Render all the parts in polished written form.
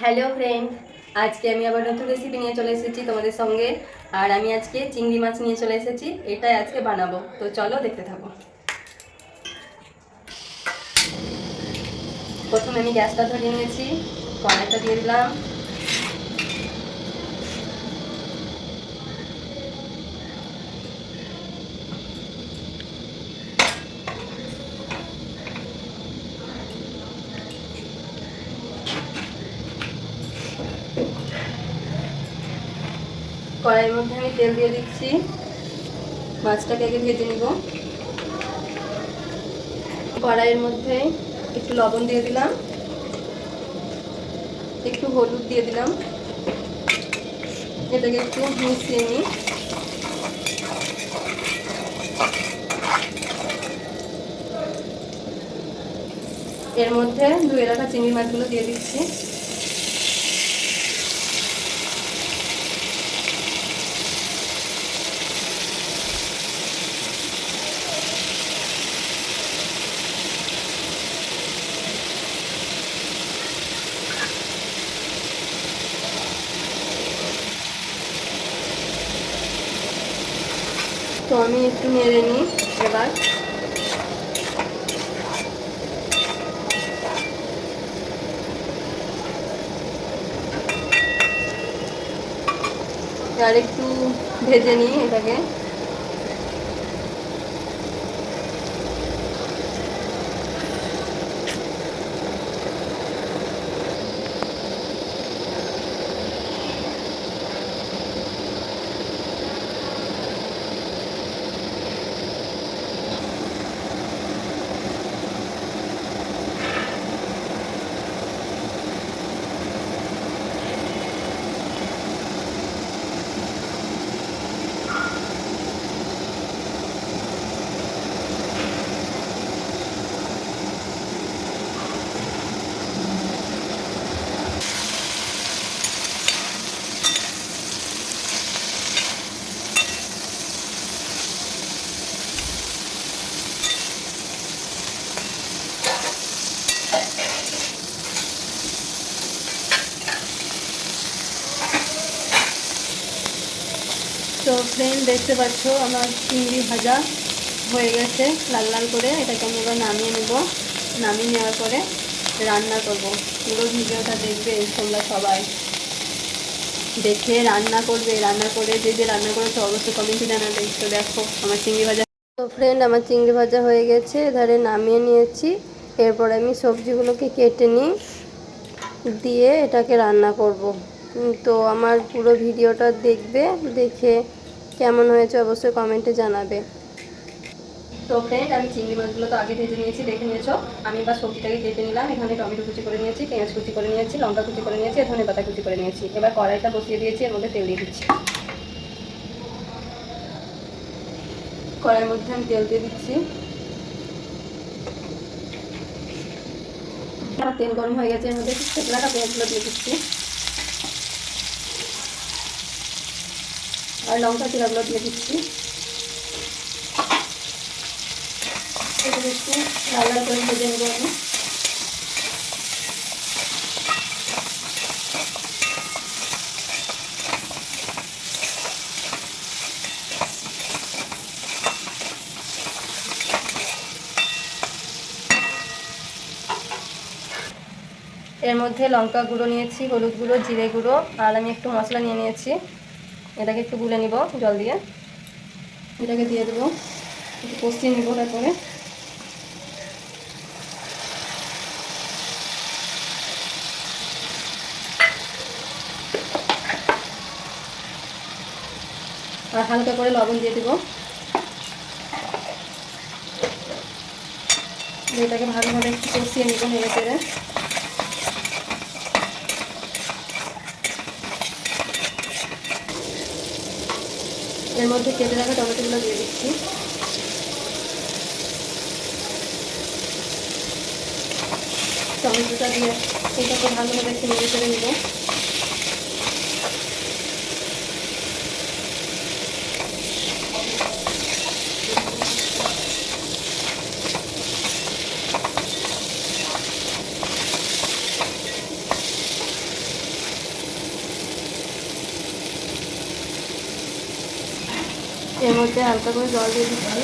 Hello friend, আজকে আমি আবার নতুন রেসিপি নিয়ে চলে এসেছি তোমাদের সঙ্গে। আর আমি আজকে চিংড়ি মাছ নিয়ে চলে এসেছি, এটাই আজকে বানাবো। তো চলো দেখতে থাকো। প্রথমে আমি গ্যাসটা ধরিয়ে নিয়েছি, কড়াইটা দিয়ে দিলাম। কড়াইয়ের মধ্যে আমি তেল দিয়ে দিচ্ছি, মাছটাকে আগে ভেজে নিব। কড়াইয়ের মধ্যে একটু লবণ দিয়ে দিলাম, একটু হলুদ দিয়ে দিলাম, এটাকে একটু মিশিয়ে নিই। এর মধ্যে ধুয়ে রাখা চিংড়ি মাছগুলো দিয়ে দিচ্ছি। তো আমি একটু নেড়ে নিই এবার। আর একটু ভেজে নিই এটাকে। তো ফ্রেন্ড, দেখতে পাচ্ছ আমার চিংড়ি ভাজা হয়ে গেছে লাল লাল করে। এটাকে আমি এবার নামিয়ে নেব। নামিয়ে নেওয়ার পরে রান্না করব। পুরো ভিডিওটা দেখবে তোমরা সবাই, দেখে রান্না করবে। রান্না করে যে রান্না করেছো অবশ্যই কমেন্টে জানাবে। তো দেখো আমার চিংড়ি ভাজা। তো ফ্রেন্ড, আমার চিংড়ি ভাজা হয়ে গেছে, এধারে নামিয়ে নিয়েছি। এরপর আমি সবজিগুলোকে কেটে নিই, দিয়ে এটাকে রান্না করব। তো আমার পুরো ভিডিওটা দেখবে, দেখে কেমন হয়েছে অবশ্যই কমেন্টে জানাবে। তো ফ্রেন্ড, আমি চিংড়ি মাছগুলো তো আগে ভেজে নিয়েছি, দেখে নিয়েছো। আমি এবার সবজিটাকে কেটে নিলাম। এখানে টমেটো কুচি করে নিয়েছি, পেঁয়াজ কুচি করে নিয়েছি, লঙ্কা কুচি করে নিয়েছি, ধনে পাতা কুচি করে নিয়েছি। এবার কড়াইটা বসিয়ে দিয়েছি, এর মধ্যে তেল দিয়ে দিচ্ছি। কড়াইয়ের মধ্যে আমি তেল দিয়ে দিচ্ছি। আমার তেল গরম হয়ে গেছে, এর মধ্যে কেটে রাখা পেঁয়াজগুলো দিয়ে দিচ্ছি, আর লঙ্কা চিরাগুলো দিয়ে দিচ্ছি। এটা একটু লাল লাল করে ভেজে নেবো আমি। এর মধ্যে লঙ্কা গুঁড়ো নিয়েছি, হলুদ গুঁড়ো, জিরে গুঁড়ো, আর আমি একটু মশলা নিয়ে নিয়েছি। এটাকে একটু গুলে নিব জল দিয়ে। এটাকে দিয়ে দেবো, একটু কষিয়ে নিব। তারপরে আর হালকা করে লবণ দিয়ে দেবো। এটাকে ভালোভাবে একটু কষিয়ে নিব নেড়ে চেড়ে। এর মধ্যে কেটে রাখা টমেটোগুলো দিয়ে দিচ্ছি। টমেটোটা দিয়ে এটাকে ভালোভাবে একটু নেড়ে চেড়ে নিব। মধ্যে হালকা করে জল দিয়ে দিচ্ছি।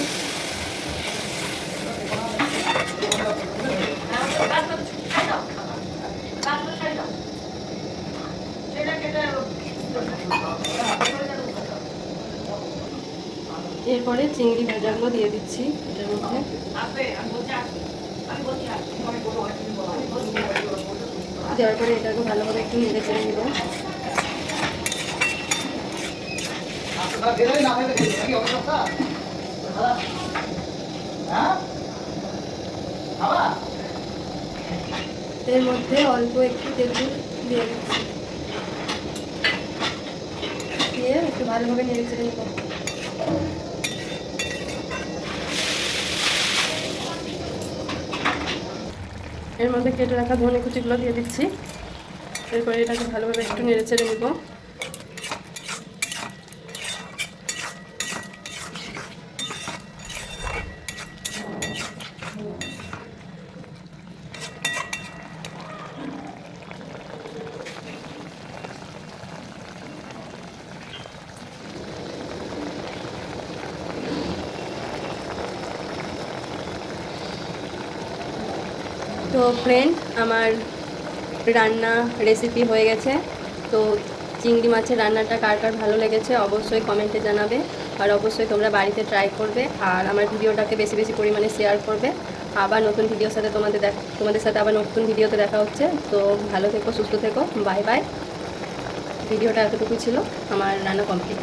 এরপরে চিংড়ি ভাজাগুলো দিয়ে দিচ্ছি এটার মধ্যে। দেওয়ার পরে এটাকে ভালোভাবে একটু নেড়ে চেড়ে নেব। এর মধ্যে অল্প একটু তেঁতুল দিয়ে দিচ্ছি, দিয়ে একটু ভালোভাবে নেড়ে চেড়ে নেব। এর মধ্যে কেটে রাখা ধনে কুচিগুলো দিয়ে দিচ্ছি। এরপরে এটাকে ভালোভাবে একটু নেড়ে চেড়ে নেব। তো ফ্রেন্ড, আমার রান্না রেসিপি হয়ে গেছে। তো চিংড়ি মাছের রান্নাটা কার কার ভালো লেগেছে অবশ্যই কমেন্টে জানাবে, আর অবশ্যই তোমরা বাড়িতে ট্রাই করবে, আর আমার ভিডিওটাকে বেশি বেশি পরিমাণে শেয়ার করবে। আবার নতুন ভিডিওর সাথে তোমাদের সাথে আবার নতুন ভিডিওতে দেখা হচ্ছে। তো ভালো থেকো, সুস্থ থেকো, বাই বাই। ভিডিওটা এতটুকুই ছিল, আমার রান্না কমপ্লিট।